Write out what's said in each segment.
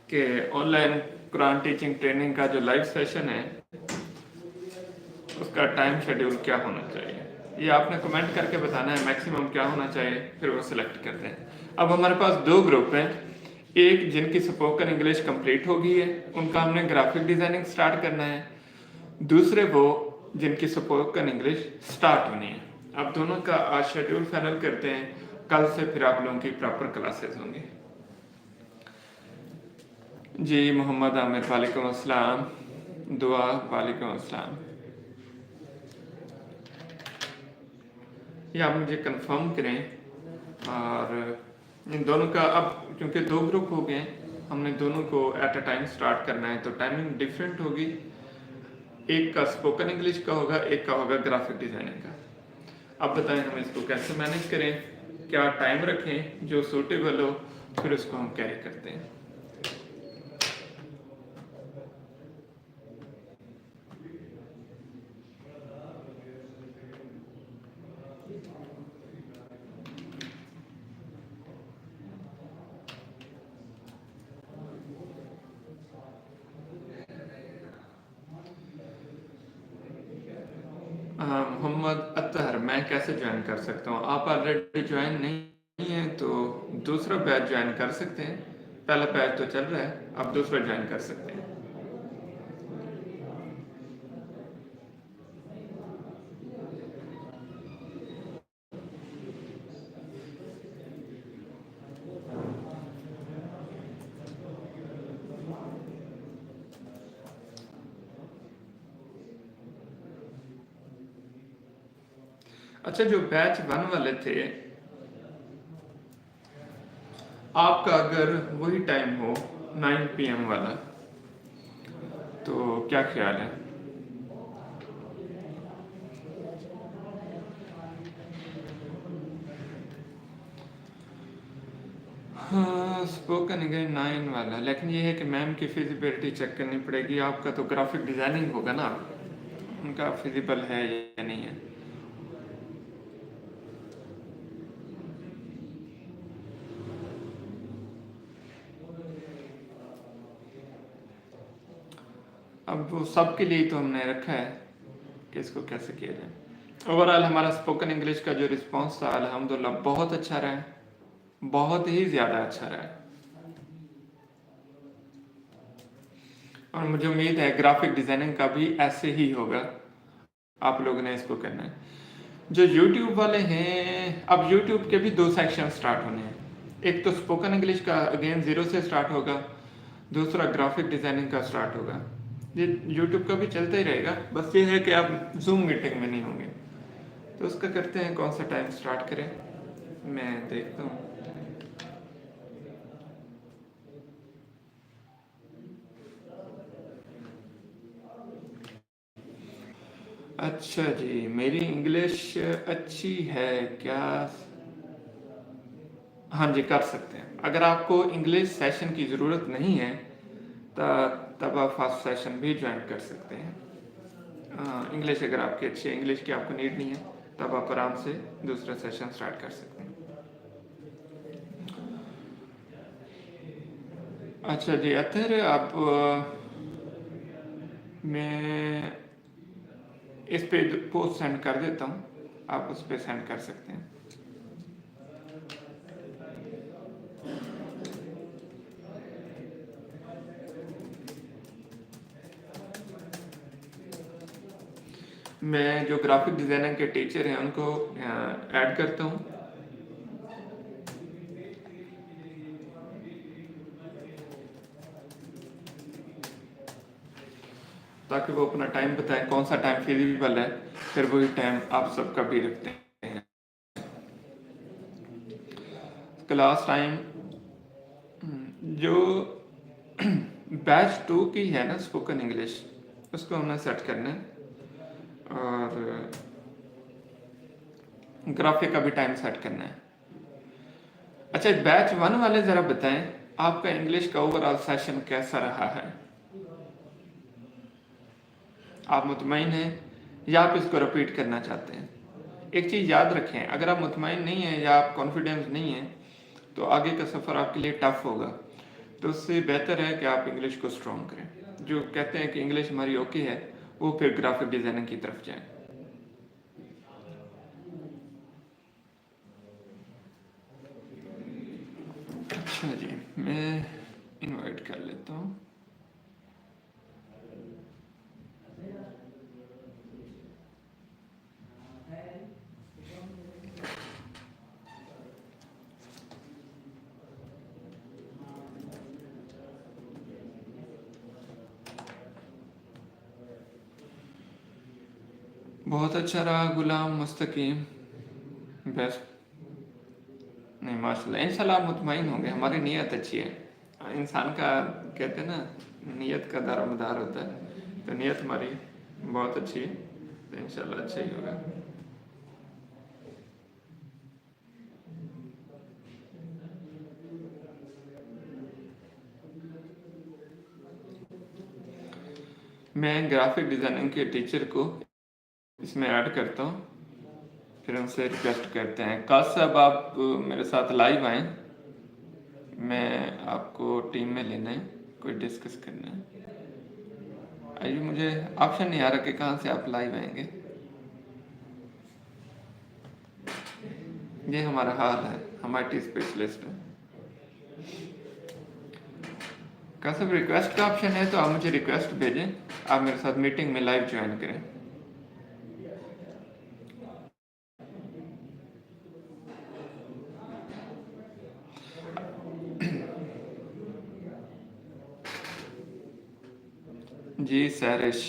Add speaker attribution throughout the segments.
Speaker 1: کہ on line Quran teaching training کا جو لائیو سیشن ہے اس کا ٹائم شیڈیول کیا ہونا چاہیے، یہ آپ نے کمنٹ کر کے بتانا ہے میکسیمم کیا ہونا چاہیے، پھر وہ سلیکٹ کرتے ہیں۔ اب ہمارے پاس دو گروپ ہیں، ایک جن کی اسپوکن انگلش کمپلیٹ ہو گئی ہے، ان کا ہم نے گرافک ڈیزائننگ سٹارٹ کرنا ہے، دوسرے وہ جن کی اسپوکن انگلش سٹارٹ ہونی ہے۔ اب دونوں کا آج شیڈیول فائنل کرتے ہیں، کل سے پھر آپ لوگوں کی پراپر کلاسز ہوں گی۔ جی محمد عامر وعلیکم السلام، دعا وعلیکم السلام۔ یہ آپ مجھے کنفرم کریں، اور ان دونوں کا اب کیونکہ دو گروپ ہو گئے ہیں، ہم نے دونوں کو ایٹ اے ٹائم سٹارٹ کرنا ہے، تو ٹائمنگ ڈیفرنٹ ہوگی، ایک کا اسپوکن انگلش کا ہوگا، ایک کا ہوگا گرافک ڈیزائننگ کا۔ اب بتائیں ہم اس کو کیسے مینیج کریں، کیا ٹائم رکھیں جو سوٹیبل ہو، پھر اس کو ہم کیری کرتے ہیں۔ محمد اطہر، میں کیسے جوائن کر سکتا ہوں؟ آپ آلریڈی جوائن نہیں ہیں تو دوسرا بیچ جوائن کر سکتے ہیں، پہلا بیچ تو چل رہا ہے، آپ دوسرا جوائن کر سکتے ہیں۔ اچھا، جو بیچ 1 والے تھے، آپ کا اگر وہی ٹائم ہو 9 PM والا تو کیا خیال ہے؟ ہاں، اسپوکن انگلش 9 والا، لیکن یہ ہے کہ میم کی فیزیبلٹی چیک کرنی پڑے گی، آپ کا تو گرافک ڈیزائننگ ہوگا نا، ان کا فیزیبل ہے یا نہیں ہے۔ اب وہ سب کے لیے تو ہم نے رکھا ہے کہ اس کو کیسے کیا جائے۔ اوورآل ہمارا اسپوکن انگلش کا جو رسپانس تھا الحمدللہ بہت اچھا رہا ہے، بہت ہی زیادہ اچھا رہا ہے، اور مجھے امید ہے گرافک ڈیزائننگ کا بھی ایسے ہی ہوگا، آپ لوگوں نے اس کو کرنا ہے۔ جو یوٹیوب والے ہیں، اب یوٹیوب کے بھی 2 سیکشن سٹارٹ ہونے ہیں، ایک تو اسپوکن انگلش کا اگین 0 سے سٹارٹ ہوگا، دوسرا گرافک ڈیزائننگ کا سٹارٹ ہوگا۔ یہ یوٹیوب کا بھی چلتا ہی رہے گا، بس یہ ہے کہ آپ زوم میٹنگ میں نہیں ہوں گے، تو اس کا کرتے ہیں کون سا ٹائم سٹارٹ کریں، میں دیکھتا ہوں۔ اچھا جی، میری انگلش اچھی ہے کیا؟ ہاں جی، کر سکتے ہیں۔ اگر آپ کو انگلش سیشن کی ضرورت نہیں ہے تب آپ فاسٹ سیشن بھی جوائن کر سکتے ہیں۔ انگلش اگر آپ کی اچھی ہے، انگلش کی آپ کو نیڈ نہیں ہے، تب آپ آرام سے دوسرا سیشن سٹارٹ کر سکتے ہیں۔ اچھا جی اطہر، آپ میں اس پہ پوسٹ سینڈ کر دیتا ہوں، آپ اس پہ سینڈ کر سکتے ہیں۔ میں جو گرافک ڈیزائنر کے ٹیچر ہیں ان کو ایڈ کرتا ہوں، تاکہ وہ اپنا ٹائم بتائیں کون سا ٹائم فیزیبل ہے، پھر وہی ٹائم آپ سب کا بھی رکھتے ہیں۔ کلاس ٹائم جو بیچ 2 کی ہے نا اسپوکن انگلش، اس کو ہم نے سیٹ کرنا ہے، اور گرافک کا بھی ٹائم سیٹ کرنا ہے۔ اچھا، بیچ 1 والے ذرا بتائیں آپ کا انگلش کا اوورآل سیشن کیسا رہا ہے؟ آپ مطمئن ہیں یا آپ اس کو رپیٹ کرنا چاہتے ہیں؟ ایک چیز یاد رکھیں، اگر آپ مطمئن نہیں ہیں یا آپ کانفیڈنس نہیں ہیں تو آگے کا سفر آپ کے لیے ٹف ہوگا، तो उससे बेहतर है कि आप इंग्लिश को स्ट्रॉन्ग करें। जो कहते हैं कि इंग्लिश हमारी ओके है, वो फिर ग्राफिक डिज़ाइनिंग की तरफ जाएं। अच्छा जी, मैं इनवाइट कर लेता हूँ। बहुत अच्छा रहा गुलाम मुस्तकीम, बेस्ट। नहीं माशाल्लाह, इंशाल्लाह आप मुतमईन होंगे, हमारी नीयत अच्छी है। इंसान का कहते हैं ना, नीयत का दारोमदार होता है, तो नीयत हमारी बहुत अच्छी है, तो इंशाल्लाह अच्छा ही होगा। मैं ग्राफिक डिज़ाइनिंग के टीचर को इसमें ऐड करता हूँ, फिर उनसे रिक्वेस्ट करते हैं। काश साहब आप मेरे साथ लाइव आएँ, मैं आपको टीम में लेना है, कोई डिस्कस करना है। अभी मुझे ऑप्शन नहीं आ रहा कि कहाँ से आप लाइव आएंगे। ये हमारा हाल है, हम IT स्पेशलिस्ट हैं। काश रिक्वेस्ट का ऑप्शन है तो आप मुझे रिक्वेस्ट भेजें, आप मेरे साथ मीटिंग में लाइव ज्वाइन करें। जी सैरिश,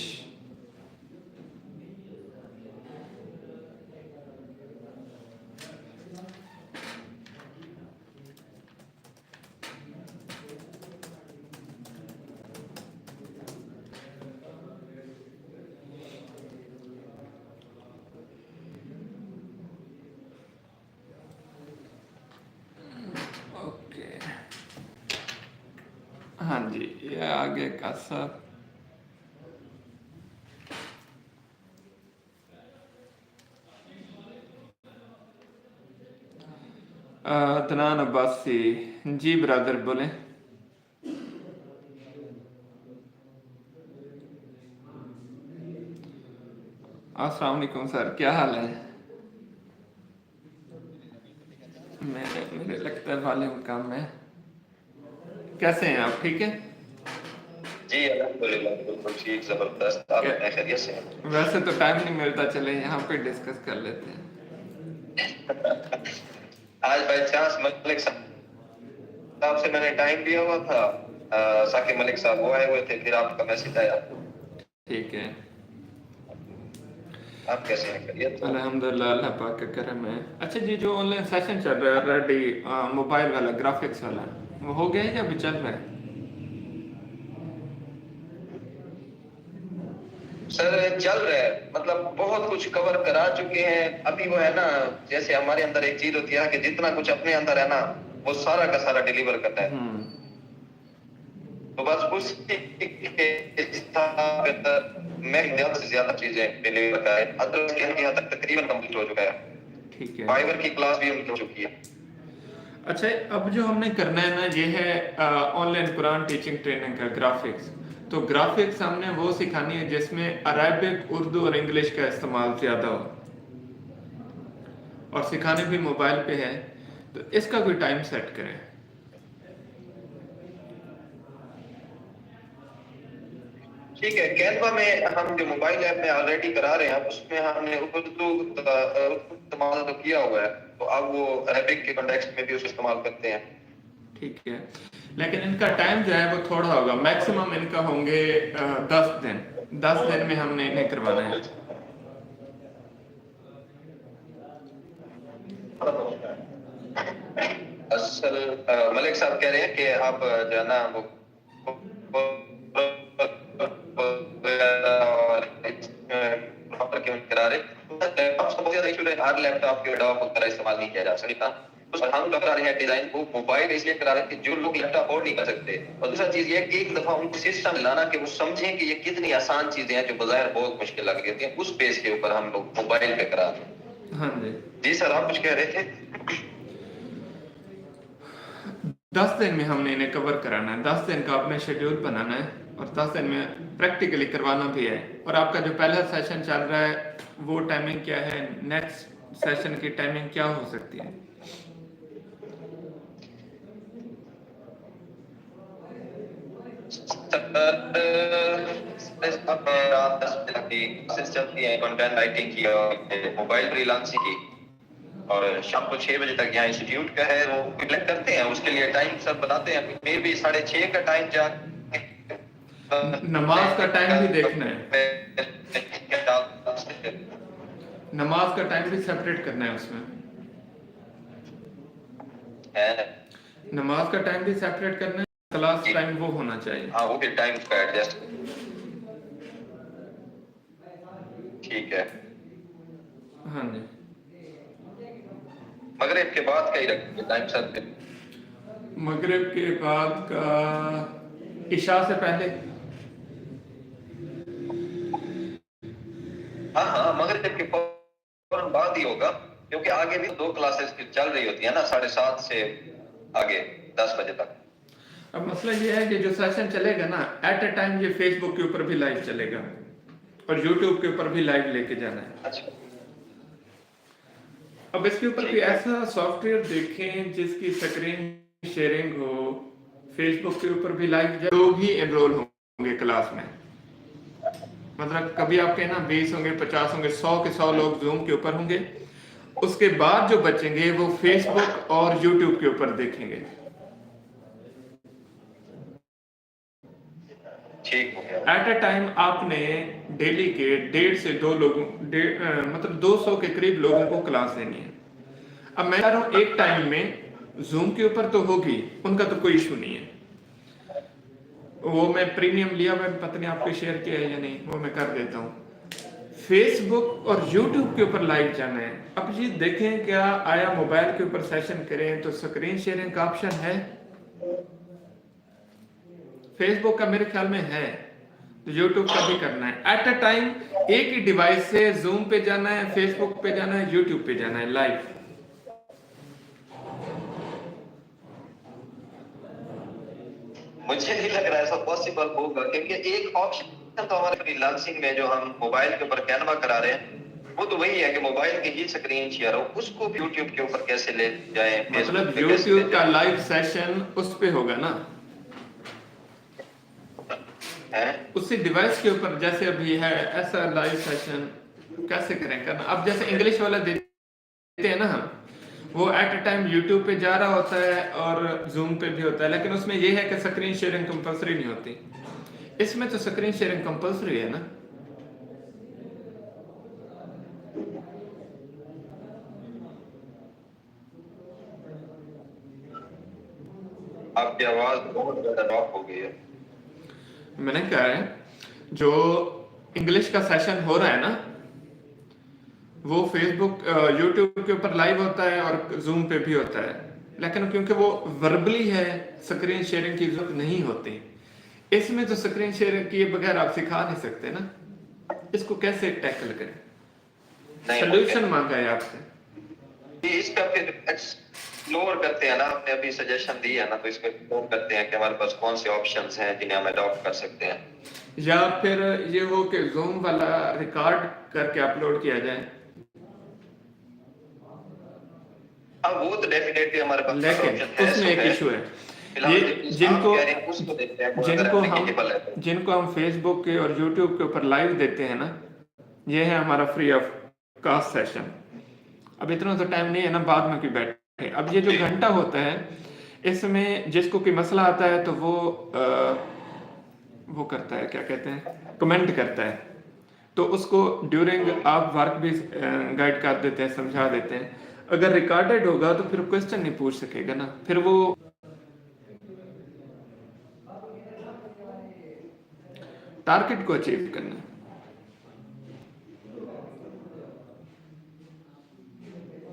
Speaker 1: ओके, हाँ जी, ये आगे का सब। अदनान अब्बासी, जी ब्रदर बोलें। अस्सलाम वालेकुम सर, क्या हाल है? मेरे लगता है वॉल्यूम कम है। कैसे हैं आप, ठीक है?
Speaker 2: जी अल्हम्दुलिल्लाह बिल्कुल ठीक, जबरदस्त। आप
Speaker 1: क्या-
Speaker 2: खैरियत से हैं?
Speaker 1: वैसे तो टाइम नहीं मिलता, चले यहाँ पे डिस्कस कर लेते हैं।
Speaker 2: आज बाय चांस मलिक साहब से मैंने टाइम लिया हुआ था, साकिब मलिक साहब वो आए हुए थे, फिर आपका मैसेज आया।
Speaker 1: ठीक है,
Speaker 2: आप कैसे हैं, खैरियत? तो
Speaker 1: अल्हम्दुलिल्लाह, अल्लाह पाक का करम है। अच्छा जी, जो ऑनलाइन सेशन चल रहा है ऑलरेडी, मोबाइल वाला ग्राफिक्स वाला, वो हो गया है या अभी चल रहा है?
Speaker 2: सर चल रहा है, मतलब बहुत कुछ कवर करा चुके हैं। अभी वो है ना, जैसे हमारे अंदर एक चीज होती है कि जितना कुछ अपने अंदर है ना, वो सारा का सारा डिलीवर करना है। तो बस उसी मैं ज्यादा से ज्यादा चीजें डिलीवर कराए, अदरवाइज यहाँ तक तकरीबन कंप्लीट हो चुका है।
Speaker 1: ठीक है।
Speaker 2: फाइवर की क्लास भी उनकी हो चुकी है।
Speaker 1: अच्छा, अब जो हमने करना है ना, ये है ऑनलाइन कुरान टीचिंग ट्रेनिंग का ग्राफिक्स। तो ग्राफिक्स हमने वो सिखानी है जिसमें अरबिक, उर्दू और इंग्लिश का इस्तेमाल ज़्यादा हो, और सिखाने भी मोबाइल पे है। तो इसका कोई टाइम सेट करें।
Speaker 2: ठीक है, कैनवा में हम जो मोबाइल ऐप में ऑलरेडी करा रहे हैं, उसमें हमने उर्दू इस्तेमाल तो किया हुआ है, तो अब वो अरबिक के कॉन्टेक्स्ट में भी उसे इस्तेमाल करते हैं।
Speaker 1: ठीक है, लेकिन इनका टाइम जो है वो थोड़ा होगा, मैक्सिमम इनका होंगे 10 दिन। 10 दिन में हमने इन्हें करवाना है।
Speaker 2: असल मलिक साहब कह रहे हैं कि आप जो है ना वो प्रॉपर क्यों करा रहे, लैपटॉप सबसे ज्यादा इशू है, हर लैपटॉप के लैपटॉप वगैरह इस्तेमाल नहीं किया जा सकता। तो हम करा रहे हैं डिजाइन को मोबाइल इसलिए करा रहे हैं कि जो लोग लैपटॉप अफोर्ड नहीं कर सकते, और दूसरा चीज ये कि एक दफा उनको सिस्टम लाना कि वो समझें कि ये कितनी आसान चीजें हैं जो बाजार बहुत मुश्किल लग रही होती हैं, उस बेस के ऊपर हम लोग मोबाइल पे करा रहे हैं।
Speaker 1: हाँ जी
Speaker 2: जी सर, आप कुछ कह रहे थे?
Speaker 1: 10 दिन में हमने इन्हें कवर कराना है। 10 दिन का आपने शेड्यूल बनाना है और 10 दिन में प्रैक्टिकली करवाना भी है। और आपका जो पहला सेशन चल रहा है वो टाइमिंग क्या है, नेक्स्ट सेशन की टाइमिंग क्या हो सकती है?
Speaker 2: रात 10 बजे तक की क्लासेस चलती हैं कंटेंट राइटिंग की और मोबाइल फ्रीलांसिंग की, और शाम को 6 बजे तक यहाँ इंस्टीट्यूट का है वो कलेक्ट करते हैं। उसके लिए टाइम सब बताते हैं, मे भी 6:30 का टाइम जा
Speaker 1: नमाज का टाइम भी देखना है, नमाज का टाइम भी सेपरेट करना है उसमें, नमाज का टाइम भी सेपरेट करना है, क्लास टाइम वो होना चाहिए।
Speaker 2: हाँ वो भी टाइम का एडजस्ट, ठीक है।
Speaker 1: हाँ जी,
Speaker 2: मगरिब के बाद का ही रखेंगे टाइम सर पे।
Speaker 1: मगरिब के बाद का इशा से पहले।
Speaker 2: हाँ मगरिब के फौरन बाद ही होगा, क्योंकि आगे भी 2 क्लासेस चल रही होती है ना 7:30 से आगे 10 बजे तक।
Speaker 1: अब मसला ये है कि जो सेशन चलेगा ना एट ए टाइम ये फेसबुक के ऊपर भी लाइव चलेगा और यूट्यूब के ऊपर भी लाइव लेके जाना है।
Speaker 2: अच्छा,
Speaker 1: अब इसके ऊपर कोई ऐसा सॉफ्टवेयर देखें जिसकी स्क्रीन शेयरिंग हो, फेसबुक के ऊपर भी लाइव, लोग ही एनरोल होंगे क्लास में। मतलब कभी आपके ना 20 होंगे, 50 होंगे, 100 के 100 लोग जूम के ऊपर होंगे, उसके बाद जो बचेंगे वो फेसबुक और यूट्यूब के ऊपर देखेंगे।
Speaker 2: ठीक हो गया।
Speaker 1: एट अ टाइम आपने डेली के 1.5 से 2 लोगों मतलब 200 के करीब लोगों को क्लास देनी है। अब मैं कह रहा हूँ एक टाइम में जूम के ऊपर तो होगी, उनका तो कोई इशू नहीं है, वो मैं प्रीमियम लिया, मैं पता नहीं आपको शेयर किया है या नहीं, वो मैं कर देता हूँ। फेसबुक और यूट्यूब के ऊपर लाइव जाना है। अब जी देखें क्या आया मोबाइल के ऊपर सेशन करें तो स्क्रीन शेयरिंग का ऑप्शन है, फेसबुक का मेरे ख्याल में है, तो यूट्यूब का भी करना है। एट अ टाइम एक ही डिवाइस से जूम पे जाना है, फेसबुक पे जाना है, यूट्यूब पे जाना है लाइव।
Speaker 2: मुझे नहीं लग रहा है ऐसा पॉसिबल होगा, क्योंकि एक ऑप्शन तो हमारे फ्रीलांसिंग में जो हम मोबाइल के ऊपर कैनवा करा रहे हैं वो तो वही है कि मोबाइल की ही स्क्रीन शेयर हो, उसको भी यूट्यूब के ऊपर कैसे ले जाएं,
Speaker 1: मतलब यूट्यूब का लाइव सेशन उस पे होगा ना, उसी डिवाइस के ऊपर जैसे अभी है ऐसा लाइव सेशन कैसे करें करना। अब जैसे इंग्लिश वाला देते हैं ना हम, वो एट अ टाइम यूट्यूब पे जा रहा होता है और जूम पे भी होता है, लेकिन उसमें ये है कि स्क्रीन शेयरिंग कंपलसरी नहीं होती। इसमें तो स्क्रीन शेयरिंग कंपलसरी है ना।
Speaker 2: आपकी आवाज बहुत ज्यादा ड्रॉप हो गई है।
Speaker 1: मैंने कहा है जो इंग्लिश का सेशन हो रहा है ना वो फेसबुक यूट्यूब के ऊपर लाइव होता है और जूम पे भी होता है, लेकिन क्योंकि वो वर्बली है स्क्रीन शेयरिंग की जरूरत नहीं होती। इसमें तो स्क्रीन शेयरिंग किए बगैर आप सिखा नहीं सकते ना, इसको कैसे टैकल करें, सोल्यूशन मांगा है आपसे।
Speaker 2: इसका फिर एक्सप्लोर करते हैं ना, आपने अभी सजेशन दी है ना, तो इसको एक्सप्लोर करते हैं कि हमारे पास कौन से ऑप्शंस हैं जिन्हें हम अडॉप्ट कर सकते हैं,
Speaker 1: या फिर ये हो कि जूम वाला रिकॉर्ड करके अपलोड किया जाए।
Speaker 2: हाँ वो तो डेफिनेटली हमारे पास
Speaker 1: लेकिन उसमें एक इशू है, ये जिनको हम फेसबुक के और यूट्यूब के ऊपर लाइव देते हैं ना, ये है हमारा फ्री ऑफ कास्ट सेशन। अब इतना तो टाइम नहीं है ना बाद में कोई बैठे। अब ये जो घंटा होता है इसमें जिसको कोई मसला आता है तो वो करता है, क्या कहते हैं, कमेंट करता है, तो उसको ड्यूरिंग आप वर्क भी गाइड कर देते हैं, समझा देते हैं। अगर रिकॉर्डेड होगा तो फिर क्वेश्चन नहीं पूछ सकेगा ना, फिर वो टारगेट को अचीव करना है।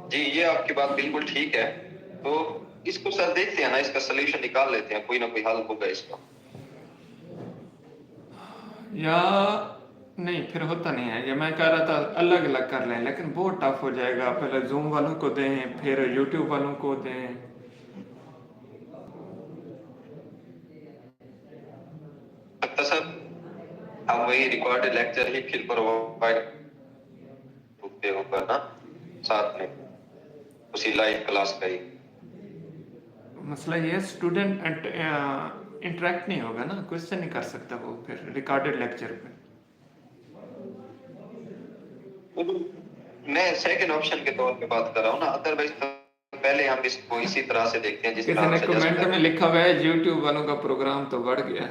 Speaker 2: जी ये आपकी बात बिल्कुल ठीक है, तो इसको सर देखते हैं ना, इसका सोल्यूशन निकाल लेते हैं, कोई ना कोई हल होगा इसका।
Speaker 1: या नहीं फिर होता नहीं है, ये मैं कह रहा था अलग अलग कर लें, लेकिन बहुत टफ हो जाएगा, पहले जूम वालों को दें फिर यूट्यूब वालों को दें।
Speaker 2: हम वही रिकॉर्डेड लेक्चर ही फिर प्रोवाइड करते होगा ना साथ में उसी लाइव क्लास का ही।
Speaker 1: मसला ये स्टूडेंट इंटरेक्ट नहीं होगा ना, क्वेश्चन नहीं कर सकता वो फिर रिकॉर्डेड लेक्चर पे।
Speaker 2: मैं सेकंड ऑप्शन के तौर पे बात कर रहा हूँ ना, अदरवाइज तो पहले हम इसको इसी तरह से देखते हैं जिस
Speaker 1: किसी
Speaker 2: तरह
Speaker 1: ने
Speaker 2: आप सजेस्ट
Speaker 1: कमेंट
Speaker 2: कर
Speaker 1: में
Speaker 2: रहे हैं।
Speaker 1: लिखा हुआ है यूट्यूब वालों का प्रोग्राम तो बढ़ गया,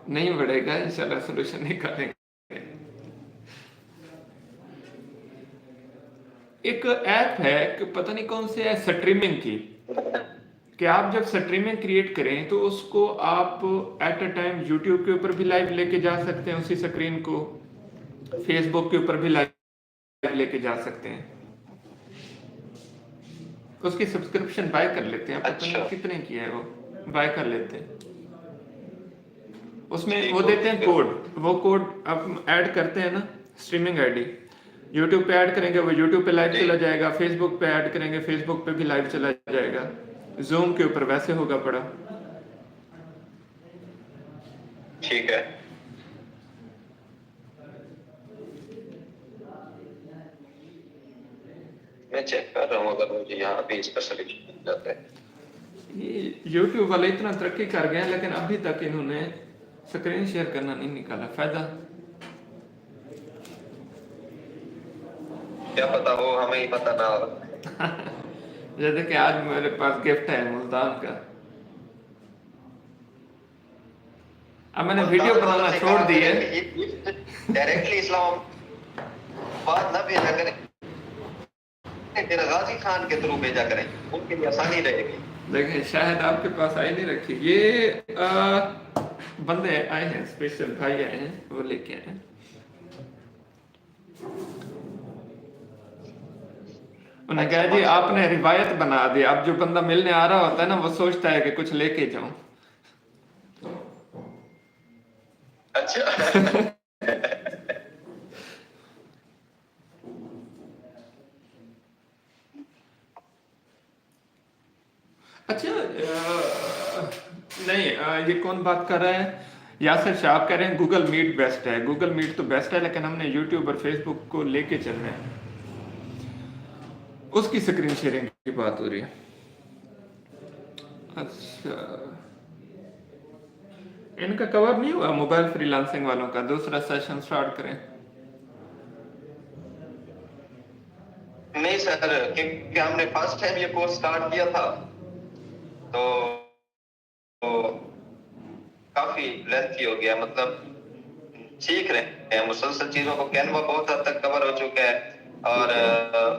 Speaker 1: नहीं बढ़ेगा, इंशाल्लाह सोल्यूशन निकालेंगे। एक ऐप है कि पता नहीं कौन सी है स्ट्रीमिंग की, कि आप जब स्ट्रीमिंग क्रिएट करें तो उसको आप एट अ टाइम यूट्यूब के ऊपर भी लाइव लेके जा सकते हैं, उसी स्क्रीन को फेसबुक के ऊपर भी लाइव लेके जा सकते हैं। उसकी सब्सक्रिप्शन बाय कर लेते हैं, पता नहीं कितने की है, वो बाय कर लेते हैं। उसमें वो देते हैं कोड, वो कोड आप ऐड करते हैं ना, स्ट्रीमिंग आईडी यूट्यूब पे ऐड करेंगे, वो यूट्यूब पे लाइव चला जाएगा, फेसबुक पे ऐड करेंगे, फेसबुक पे भी लाइव चला जाएगा, जूम के ऊपर वैसे होगा पड़ा।
Speaker 2: ठीक है, मैं चेक कर रहा हूँ अगर मुझे यहाँ पे इसका सॉल्यूशन मिल जाता है।
Speaker 1: ये यूट्यूब वाले इतना तरक्की कर गए हैं, लेकिन अभी तक इन्होंने स्क्रीन शेयर करना नहीं निकाला। फायदा
Speaker 2: क्या पता हो, हमें ही पता ना हो।
Speaker 1: जैसे कि आज मेरे पास गिफ्ट है मुल्तान का, अब मैंने वीडियो बनाना छोड़ दी है।
Speaker 2: डायरेक्टली इस्लामाबाद ना भेजा करें, तेरा गाजी खान के थ्रू भेजा करें, उनके लिए आसानी रहेगी।
Speaker 1: देखें शायद आपके पास आई नहीं रखी, ये बंदे आए हैं, स्पेशल भाई आए हैं, वो लेके आए हैं। उन्हें कहा जी आपने रिवायत बना दी, अब जो बंदा मिलने आ रहा होता है ना वो सोचता है कि कुछ लेके जाऊं।
Speaker 2: अच्छा
Speaker 1: अच्छा नहीं ये कौन बात कर रहा है? यासर शाह कह रहे हैं गूगल मीट बेस्ट है। गूगल मीट तो बेस्ट है, लेकिन हमने यूट्यूब और फेसबुक को लेके चलना है, उसकी स्क्रीन शेयरिंग की बात हो रही है। अच्छा इनका कवर नहीं हुआ मोबाइल फ्रीलांसिंग वालों का, दूसरा सेशन स्टार्ट करें?
Speaker 2: नहीं सर, क्योंकि हमने फर्स्ट टाइम ये कोर्स स्टार्ट किया था तो काफी लेंथी हो गया, मतलब सीख रहे हैं मुसलसल चीजों को। कैनवा बहुत हद तक कवर हो चुका है और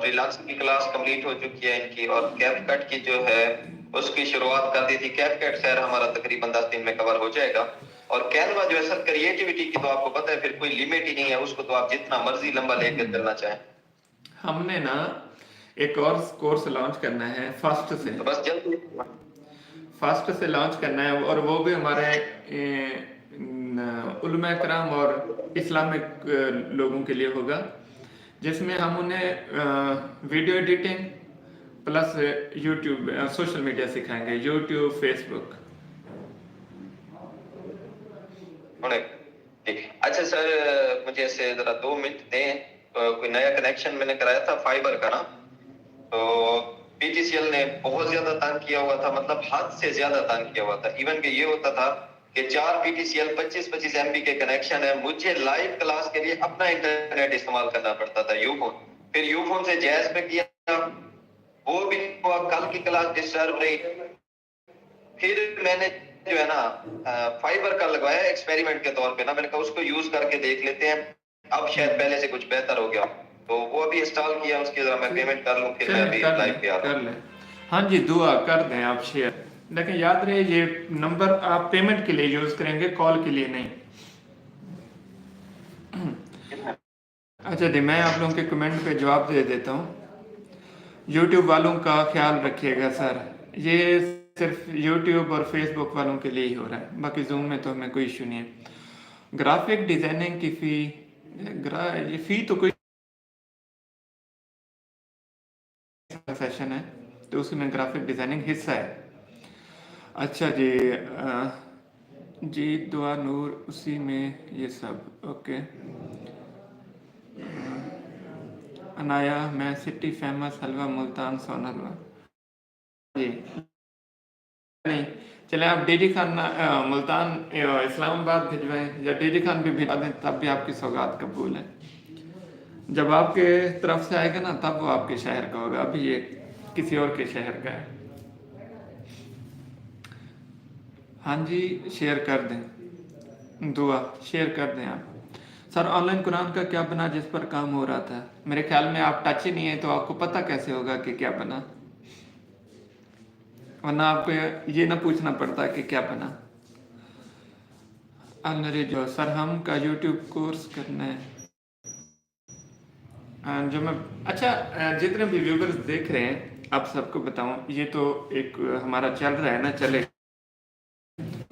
Speaker 2: फ्रीलांसिंग की क्लास कंप्लीट हो चुकी है इनकी, और कैपकट की जो है उसकी शुरुआत कर दी थी। कैपकट सर हमारा तकरीबन 10 दिन में कवर हो जाएगा। और कैनवा जो है सर, क्रिएटिविटी की तो आपको पता है फिर कोई लिमिट ही नहीं है, उसको तो आप जितना मर्जी लंबा लेकर चलना चाहें।
Speaker 1: हमने ना एक और कोर्स लॉन्च करना है फर्स्ट से,
Speaker 2: तो बस जल्दी
Speaker 1: फर्स्ट से लॉन्च करना है, और वो भी हमारे उलमा कराम और इस्लामिक लोगों के लिए होगा, जिसमें हम उन्हें video editing plus YouTube social media सिखाएंगे, यूट्यूब फेसबुक।
Speaker 2: अच्छा सर, मुझे ऐसे जरा 2 मिनट दें। कोई नया कनेक्शन मैंने कराया था फाइबर का ना, तो पीटीसीएल ने बहुत ज्यादा तंग किया हुआ था, मतलब हद से ज्यादा तंग किया हुआ था। इवन कि ये होता था कि 4 पीटीसीएल 25-25 एमबी के कनेक्शन है, मुझे लाइव क्लास के लिए अपना इंटरनेट इस्तेमाल करना पड़ता था, यूफोन। फिर यूफोन से जैज पे किया, वो भी कल की क्लास डिस्टर्ब रही। फिर मैंने जो है ना फाइबर का लगवाया एक्सपेरिमेंट के तौर पे ना, मैंने कहा उसको यूज करके देख लेते हैं, अब शायद पहले से कुछ बेहतर हो गया। तो वो अभी इंस्टॉल किया, उसकी जरा मैं पेमेंट कर लूं, फिर मैं अभी लाइव पे आ रहा हूं।
Speaker 1: हाँ जी दुआ कर दें आप शेयर, लेकिन याद रहे ये नंबर आप पेमेंट के लिए यूज करेंगे, कॉल के लिए नहीं। अच्छा जी मैं आप लोगों के कमेंट पे जवाब दे देता हूँ। यूट्यूब वालों का ख्याल रखिएगा सर, ये सिर्फ यूट्यूब और फेसबुक वालों के लिए ही हो रहा है, बाकी जूम में तो हमें कोई इशू नहीं है। ग्राफिक डिजाइनिंग की फी, ये फी तो कोई सेशन है तो उसमें ग्राफिक डिजाइनिंग हिस्सा है। अच्छा जी जी दुआ नूर उसी में ये सब। ओके। अनाया मैं सिटी फेमस हलवा मुल्तान सोन हलवा। जी नहीं, चले आप डीडी खान मुल्तान इस्लामाबाद भिजवाएं या डीडी खान भी भिजवा दें, तब भी आपकी सौगात कबूल है। जब आपके तरफ से आएगा ना तब वो आपके शहर का होगा, अभी ये किसी और के शहर का है। हाँ जी शेयर कर दें, दुआ शेयर कर दें आप। सर ऑनलाइन कुरान का क्या बना जिस पर काम हो रहा था? मेरे ख्याल में आप टच ही नहीं है तो आपको पता कैसे होगा कि क्या बना, वरना आपको ये ना पूछना पड़ता कि क्या बना। अलनरी जो सर हम का यूट्यूब कोर्स करना है जो मैं अच्छा जितने भी व्यूवर्स देख रहे हैं आप सबको बताऊं, ये तो एक हमारा चल रहा है ना, चले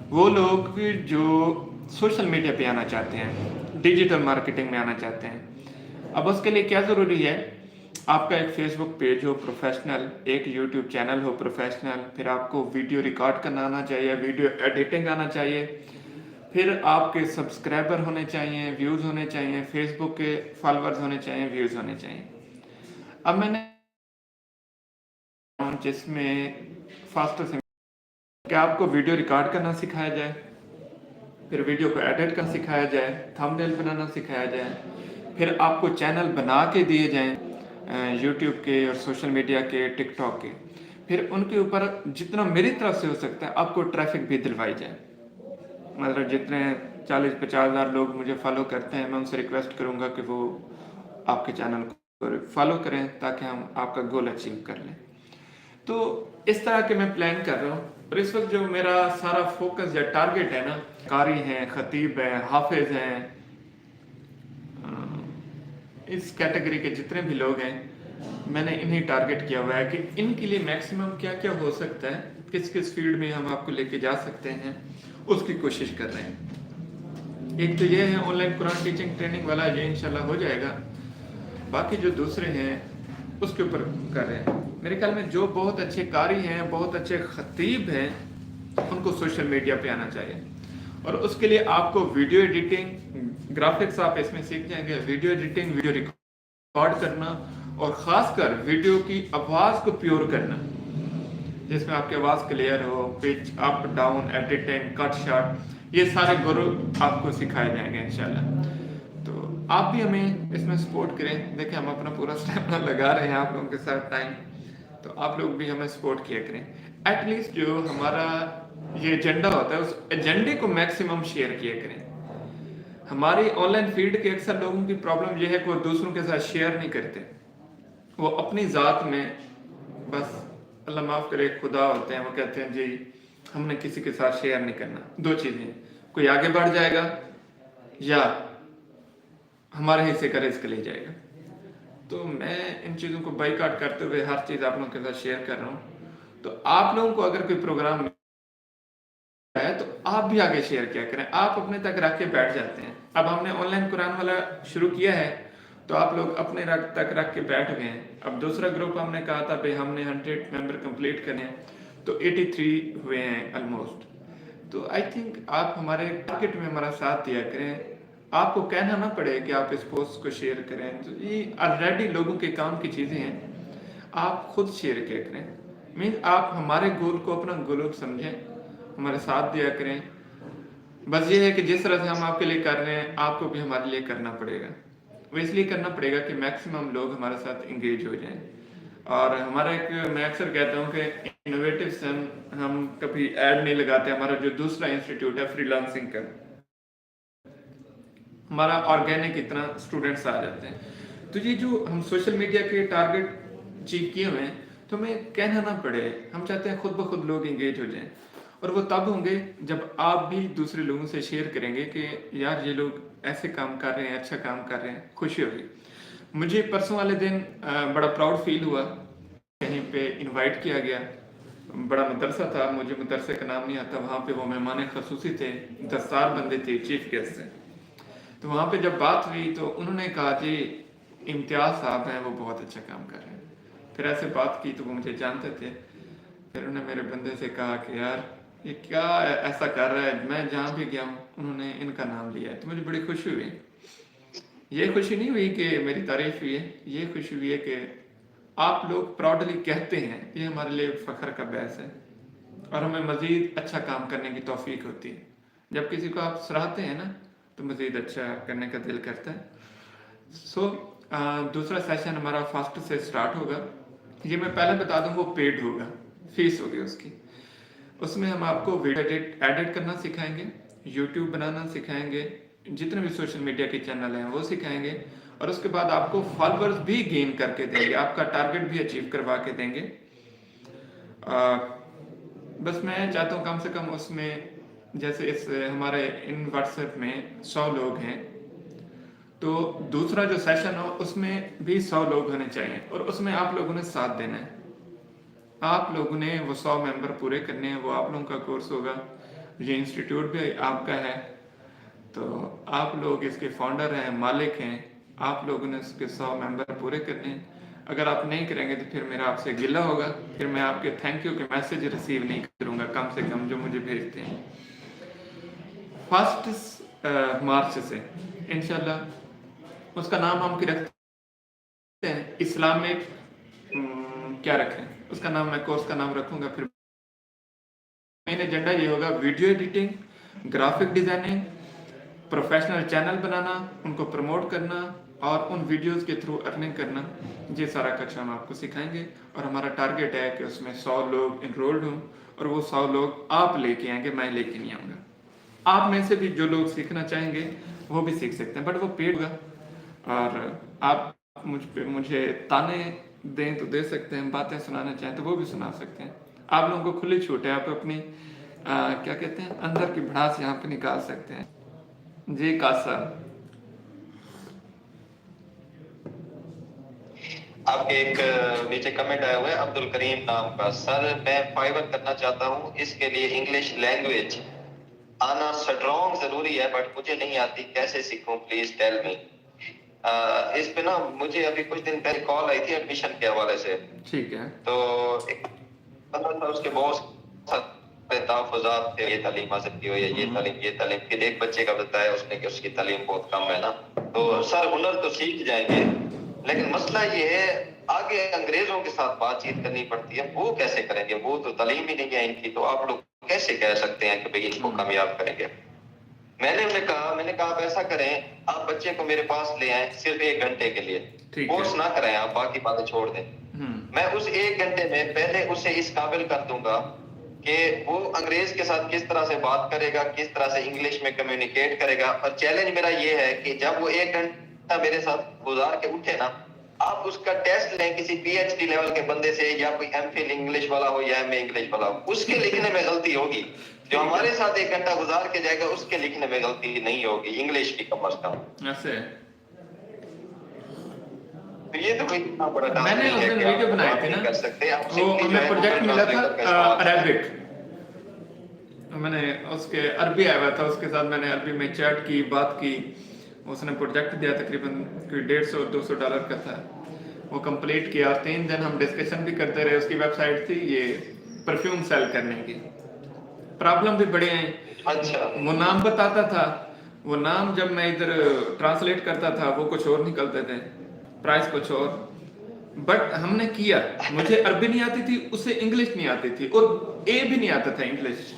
Speaker 1: वो लोग जो सोशल मीडिया पे आना चाहते हैं, डिजिटल मार्केटिंग में आना चाहते हैं। अब उसके लिए क्या ज़रूरी है, आपका एक फेसबुक पेज हो प्रोफेशनल, एक यूट्यूब चैनल हो प्रोफेशनल, फिर आपको वीडियो रिकॉर्ड करना आना चाहिए, वीडियो एडिटिंग आना चाहिए, फिर आपके सब्सक्राइबर होने चाहिए, व्यूज़ होने चाहिए, फेसबुक के फॉलोअर्स होने चाहिए, व्यूज़ होने चाहिए। अब मैंने जिसमें फास्ट से क्या आपको वीडियो रिकॉर्ड करना सिखाया जाए, फिर वीडियो को एडिट करना सिखाया जाए, थंबनेल बनाना सिखाया जाए, फिर आपको चैनल बना के दिए जाएं यूट्यूब के और सोशल मीडिया के, टिकटॉक के, फिर उनके ऊपर जितना मेरी तरफ से हो सकता है आपको ट्रैफिक भी दिलवाई जाए। मतलब जितने 40-50 हज़ार लोग मुझे फॉलो करते हैं, मैं उनसे रिक्वेस्ट करूंगा कि वो आपके चैनल को फॉलो करें ताकि हम आपका गोल अचीव कर लें। तो इस तरह के मैं प्लान कर रहा हूँ। और इस वक्त जो मेरा सारा फोकस या टारगेट है ना, कारी हैं, खतीब हैं, हाफिज हैं, इस कैटेगरी के जितने भी लोग हैं, मैंने इन्हें टारगेट किया हुआ है कि इनके लिए मैक्सिमम क्या क्या हो सकता है, किस किस फील्ड में हम आपको लेके जा सकते हैं, उसकी कोशिश कर रहे हैं। एक तो ये है ऑनलाइन कुरान टीचिंग ट्रेनिंग वाला, ये इंशाल्लाह हो जाएगा। बाकी जो दूसरे हैं उसके ऊपर कर रहे हैं। मेरे ख्याल में जो बहुत अच्छे कारी हैं, बहुत अच्छे खतीब हैं, उनको सोशल मीडिया पे आना चाहिए। और उसके लिए आपको वीडियो एडिटिंग, ग्राफिक्स आप इसमें सीख जाएंगे, वीडियो एडिटिंग, वीडियो रिकॉर्ड करना, और खासकर वीडियो की आवाज़ को प्योर करना, जिसमें आपकी आवाज़ क्लियर हो, pitch up down, editing, cut shot, ये सारे गुरु आपको सिखाए जाएंगे इंशाल्लाह। तो आप भी हमें इसमें सपोर्ट करें। देखिए हम अपना पूरा स्टेमिना लगा रहे हैं आप लोगों के साथ टाइम, तो आप लोग भी हमें सपोर्ट किया करें। एटलीस्ट जो हमारा ये एजेंडा होता है उस एजेंडे को मैक्सिमम शेयर किया करें। हमारी ऑनलाइन फील्ड के अक्सर लोगों की प्रॉब्लम यह है कि वो दूसरों के साथ शेयर नहीं करते, वो अपनी ज़ात में बस अल्लाह माफ़ करे खुदा होते हैं, वो कहते हैं जी हमने किसी के साथ शेयर नहीं करना। दो चीज़ें, कोई आगे बढ़ जाएगा या हमारे हिस्से का रिस्क ले जाएगा। तो मैं इन चीज़ों को बाइकआउट करते हुए हर चीज़ आप लोगों के साथ शेयर कर रहा हूँ। तो आप लोगों को अगर कोई प्रोग्राम है तो आप भी आगे शेयर किया करें। आप अपने तक रख के बैठ जाते हैं। अब हमने ऑनलाइन कुरान वाला शुरू किया है तो आप लोग अपने तक रख के बैठ गए हैं। अब दूसरा ग्रुप हमने कहा था भाई हमने 100 मेंबर कंप्लीट करने हैं, तो 83 हुए हैं ऑलमोस्ट। तो आई थिंक आप हमारे टारगेट में हमारा साथ दिया करें। आपको कहना ना पड़े कि आप इस पोस्ट को शेयर करें, तो ये ऑलरेडी लोगों के काम की चीज़ें हैं, आप खुद शेयर किया करें। मीन आप हमारे गोल को अपना गोल समझें, हमारे साथ दिया करें। बस ये है कि जिस तरह से हम आपके लिए कर रहे हैं आपको भी हमारे लिए करना पड़ेगा। वो इसलिए करना पड़ेगा कि मैक्सिमम लोग हमारे साथ इंगेज हो जाएं। और हमारा एक, मैं अक्सर कहता हूँ कि इनोवेटिव सन हम कभी ऐड नहीं लगाते। हमारा जो दूसरा इंस्टीट्यूट है फ्रीलांसिंग का, हमारा ऑर्गेनिक इतना स्टूडेंट्स आ जाते हैं। तो ये जो हम सोशल मीडिया के टारगेट अचीव किए हुए हैं, तो हमें कहना ना पड़े, हम चाहते हैं खुद ब खुद लोग इंगेज हो जाएं। और वो तब होंगे जब आप भी दूसरे लोगों से शेयर करेंगे कि यार ये लोग ऐसे काम कर रहे हैं, अच्छा काम कर रहे हैं, खुशी होगी। मुझे परसों वाले दिन बड़ा प्राउड फील हुआ, कहीं पे इनवाइट किया गया, बड़ा मदरसा था, मुझे मदरसे का नाम नहीं आता, वहाँ पे वो मेहमान खसूसी थे, दस्तार बंदे थे चीफ गेस्ट से। तो वहाँ पे जब बात हुई तो उन्होंने कहा जी इम्तियाज़ साहब हैं, वो बहुत अच्छा काम कर रहे हैं। फिर ऐसे बात की तो वो मुझे जानते थे। फिर उन्होंने मेरे बंदे से कहा कि यार ये क्या ऐसा कर रहा है, मैं जहाँ भी गया हूँ उन्होंने इनका नाम लिया है, तो मुझे बड़ी खुशी हुई। ये खुशी नहीं हुई कि मेरी तारीफ हुई है, ये खुशी हुई है कि आप लोग प्राउडली कहते हैं, ये हमारे लिए फख्र का बहस है और हमें मज़ीद अच्छा काम करने की तौफीक होती है। जब किसी को आप सराहते हैं ना तो मज़ीद अच्छा करने का दिल करता है। सो दूसरा सेशन हमारा फर्स्ट से स्टार्ट होगा। ये मैं पहले बता दूं, वो पेड होगा, फीस होगी उसकी। उसमें हम आपको वीडियो एडिट करना सिखाएंगे, यूट्यूब बनाना सिखाएंगे, जितने भी सोशल मीडिया के चैनल हैं वो सिखाएंगे, और उसके बाद आपको फॉलोअर्स भी गेन करके देंगे, आपका टारगेट भी अचीव करवा के देंगे। बस मैं चाहता हूँ कम से कम उसमें, जैसे इस हमारे इन व्हाट्सएप में 100 लोग हैं, तो दूसरा जो सेशन हो उसमें भी 100 लोग होने चाहिए, और उसमें आप लोगों ने साथ देना है। आप लोगों ने वो 100 मेंबर पूरे करने हैं, वो आप लोगों का कोर्स होगा। ये इंस्टीट्यूट भी आपका है, तो आप लोग इसके फाउंडर हैं, मालिक हैं, आप लोगों ने इसके 100 मेंबर पूरे करने हैं। अगर आप नहीं करेंगे तो फिर मेरा आपसे गिला होगा, फिर मैं आपके थैंक यू के मैसेज रिसीव नहीं करूँगा, कम से कम जो मुझे भेजते हैं। 1 मार्च से इंशाल्लाह, उसका नाम हम रखते हैं इस्लामिक, क्या रखें उसका नाम, मैं कोर्स का नाम रखूंगा। फिर मेन एजेंडा ये होगा, video editing, graphic designing, professional channel बनाना, उनको प्रमोट करना और उन वीडियोस के थ्रू अर्निंग करना। ये सारा कुछ हम आपको सिखाएंगे, और हमारा टारगेट है कि उसमें 100 लोग इनरोल्ड हों, और वो 100 लोग आप लेके आएंगे, मैं लेके नहीं आऊँगा। आप में से भी जो लोग सीखना चाहेंगे वो भी सीख सकते हैं, बट वो पेड होगा। और आप मुझे ताने दें तो दे सकते हैं, बातें सुनाना चाहें तो वो भी सुना सकते हैं। आप लोगों को खुली छूट है, आप अपनी क्या कहते हैं, अंदर की भड़ास यहाँ पे निकाल सकते हैं। जी कासा,
Speaker 2: आपके एक नीचे कमेंट आया हुआ है अब्दुल करीम नाम का, सर मैं फाइवर करना चाहता हूँ, इसके लिए इंग्लिश लैंग्वेज आना स्ट्रॉन्ग जरूरी है, बट मुझे नहीं आती, कैसे सीखूं, प्लीज टेल मी। इस पे ना मुझे अभी कुछ दिन पहले कॉल आई थी एडमिशन के हवाले से।
Speaker 1: ठीक है।
Speaker 2: तो एक बंदा था, उसके बहुत तहफुजात थे, ये तालीम हासिल की हो या ये तालीम, फिर एक बच्चे का बताया उसने कि उसकी तालीम बहुत कम है ना। तो सर हुनर तो सीख जाएंगे, लेकिन मसला ये है आगे अंग्रेजों के साथ बातचीत करनी पड़ती है, वो कैसे करेंगे, वो तो तालीम ही नहीं है इनकी, तो आप लोग कैसे कह सकते हैं कि भाई इसको कामयाब करेंगे। मैंने कहा आप ऐसा करें, आप बच्चे को मेरे पास ले आए सिर्फ 1 घंटे के लिए, कोर्स ना कराएं, आप बाकी बातें छोड़ दें। मैं उस 1 घंटे में पहले उसे इस काबिल कर दूंगा कि वो अंग्रेज के साथ किस तरह से बात करेगा, किस तरह से इंग्लिश में कम्युनिकेट करेगा। और चैलेंज मेरा ये है कि जब वो 1 घंटा मेरे साथ गुजार के उठे ना, आप उसका टेस्ट लें किसी पीएचडी लेवल के बंदे से, या कोई एमफिल इंग्लिश वाला हो या एमए इंग्लिश वाला हो, उसके लिखने में गलती होगी। जो हमारे साथ 1 घंटा गुजार के जाएगा उसके लिखने में गलती नहीं होगी, इंग्लिश की कम अज कम।
Speaker 1: ऐसे
Speaker 2: तो ये तो कोई इतना बड़ा टास्क
Speaker 1: मैंने
Speaker 2: नहीं
Speaker 1: उस
Speaker 2: है
Speaker 1: दिन
Speaker 2: कि
Speaker 1: वीडियो
Speaker 2: आप
Speaker 1: बनाए थे
Speaker 2: नहीं
Speaker 1: ना,
Speaker 2: कर सकते, आप
Speaker 1: वो
Speaker 2: सिंपली जो
Speaker 1: हमें
Speaker 2: है
Speaker 1: प्रोजेक्ट
Speaker 2: गूगल
Speaker 1: मिला था
Speaker 2: ट्रांसलेटर का इस्तेमाल करें।
Speaker 1: अरेबिक, मैंने उसके अरबी आया हुआ था, उसके साथ मैंने अरबी में चैट की, बात की। उसने प्रोजेक्ट दिया, तकरीबन कोई $150-200 का था, वो कंप्लीट किया। 3 दिन हम डिस्कशन भी करते रहे। उसकी वेबसाइट थी ये परफ्यूम सेल करने की। प्रॉब्लम भी बड़े हैं,
Speaker 2: अच्छा,
Speaker 1: वो नाम बताता था, वो नाम जब मैं इधर ट्रांसलेट करता था वो कुछ और निकलते थे, प्राइस कुछ और। बट हमने किया, मुझे अरबी नहीं आती थी, उसे इंग्लिश नहीं आती थी, और ए भी नहीं आता था इंग्लिश,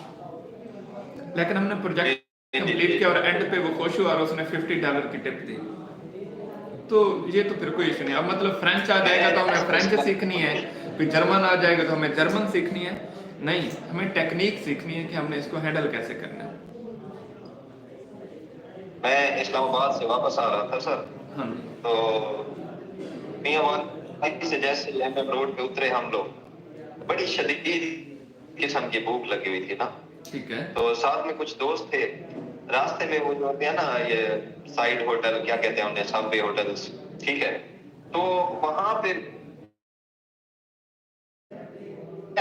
Speaker 1: लेकिन हमने प्रोजेक्ट कंप्लीट किया और एंड पे वो खुश हुआ और उसने $50 की टिप दी। तो ये तो फिर कोई इशू नहीं। अब मतलब फ्रेंच आ जाएगा तो हमें फ्रेंच सीखनी है, फिर जर्मन आ जाएगा तो हमें जर्मन सीखनी है, नहीं, हमें टेक्निक सीखनी है कि हमने इसको हैंडल कैसे करना है।
Speaker 2: मैं इस्लामाबाद से वापस आ रहा था सर,
Speaker 1: हाँ,
Speaker 2: तो मियां से जैसे एमएम रोड पे उतरे हम लोग, बड़ी शदीद किस्म की भूख लगी हुई थी ना।
Speaker 1: ठीक है।
Speaker 2: तो साथ में कुछ दोस्त थे, रास्ते में वो जो होते हैं ना ये साइड होटल, क्या कहते हैं उन्हें, सबवे होटल्स, ठीक है। तो वहां पे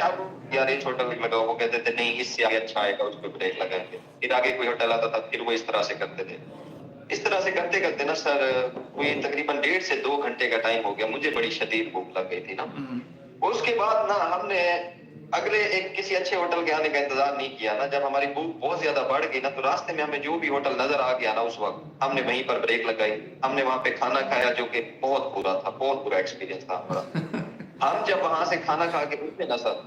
Speaker 2: अब यार इस होटल में लगाओ, वो कहते थे नहीं इससे आगे अच्छा आएगा, उस पर ब्रेक लगाएंगे। फिर आगे कोई होटल आता था, फिर वो इस तरह से करते थे। इस तरह से करते करते ना सर कोई तकरीबन 1.5 से 2 घंटे का टाइम हो गया, मुझे बड़ी शदीद भूख लग गई थी ना। उसके बाद ना हमने अगले एक किसी अच्छे होटल के आने का इंतजार नहीं किया ना, जब हमारी भूख बहुत ज्यादा बढ़ गई ना, तो रास्ते में हमें जो भी होटल नजर आ गया ना, उस वक्त हमने वहीं पर ब्रेक लगाई, हमने वहां पे खाना खाया, जो कि बहुत बुरा था, बहुत बुरा एक्सपीरियंस था हमारा। हम जब वहां से खाना खा के उठे ना सर,